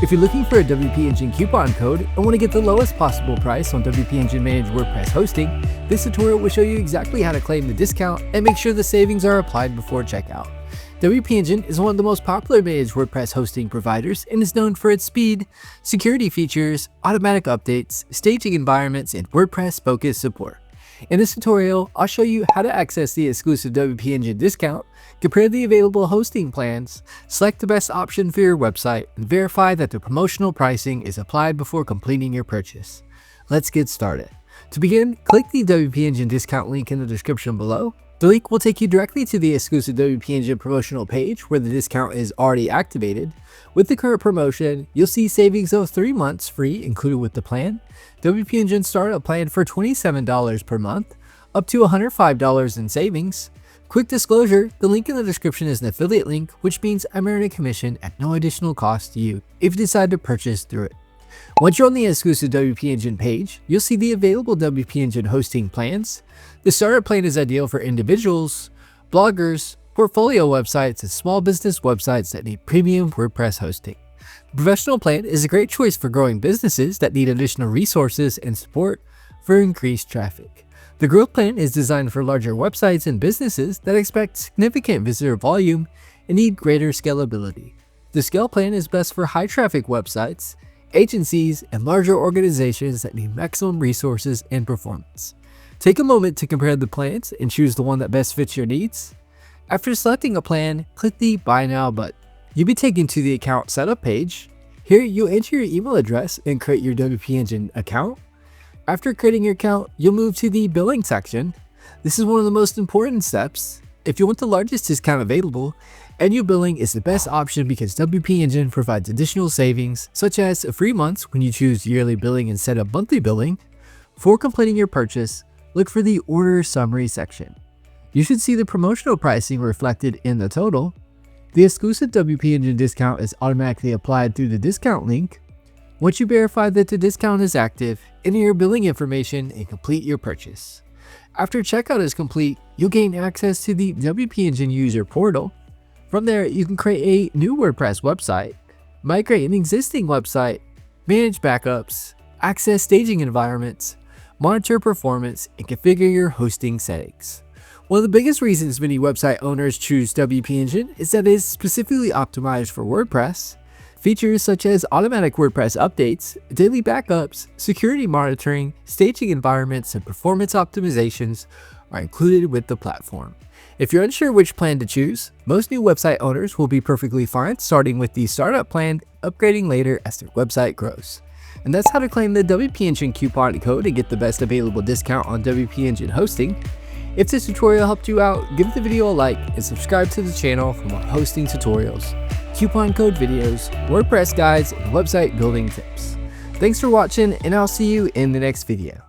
If you're looking for a WP Engine coupon code and want to get the lowest possible price on WP Engine managed WordPress hosting, this tutorial will show you exactly how to claim the discount and make sure the savings are applied before checkout. WP Engine is one of the most popular managed WordPress hosting providers and is known for its speed, security features, automatic updates, staging environments, and WordPress-focused support. In this tutorial, I'll show you how to access the exclusive WP Engine discount, compare the available hosting plans, select the best option for your website, and verify that the promotional pricing is applied before completing your purchase. Let's get started. To begin, click the WP Engine discount link in the description below. The link will take you directly to the exclusive WP Engine promotional page where the discount is already activated. With the current promotion, you'll see savings of 3 months free included with the plan, WP Engine startup plan for $27 per month, up to $105 in savings. Quick disclosure, the link in the description is an affiliate link, which means I'm earning a commission at no additional cost to you if you decide to purchase through it. Once you're on the exclusive WP Engine page, you'll see the available WP Engine hosting plans. The startup plan is ideal for individuals, bloggers, portfolio websites, and small business websites that need premium WordPress hosting. The professional plan is a great choice for growing businesses that need additional resources and support for increased traffic. The growth plan is designed for larger websites and businesses that expect significant visitor volume and need greater scalability. The scale plan is best for high traffic websites, agencies, and larger organizations that need maximum resources and performance. Take a moment to compare the plans and choose the one that best fits your needs. After selecting a plan, click the Buy Now button. You'll be taken to the account setup page. Here, you'll enter your email address and create your WP Engine account. After creating your account, you'll move to the billing section. This is one of the most important steps. If you want the largest discount available, annual billing is the best option because WP Engine provides additional savings, such as free months when you choose yearly billing instead of monthly billing. For completing your purchase, look for the Order Summary section. You should see the promotional pricing reflected in the total. The exclusive WP Engine discount is automatically applied through the discount link. Once you verify that the discount is active, enter your billing information and complete your purchase. After checkout is complete, you'll gain access to the WP Engine user portal. From there, you can create a new WordPress website, migrate an existing website, manage backups, access staging environments, monitor performance, and configure your hosting settings. One of the biggest reasons many website owners choose WP Engine is that it is specifically optimized for WordPress. Features such as automatic WordPress updates, daily backups, security monitoring, staging environments, and performance optimizations are included with the platform. If you're unsure which plan to choose, most new website owners will be perfectly fine starting with the startup plan, upgrading later as their website grows. And that's how to claim the WP Engine coupon code and get the best available discount on WP Engine hosting. If this tutorial helped you out, give the video a like and subscribe to the channel for more hosting tutorials, coupon code videos, WordPress guides, and website building tips. Thanks for watching, and I'll see you in the next video.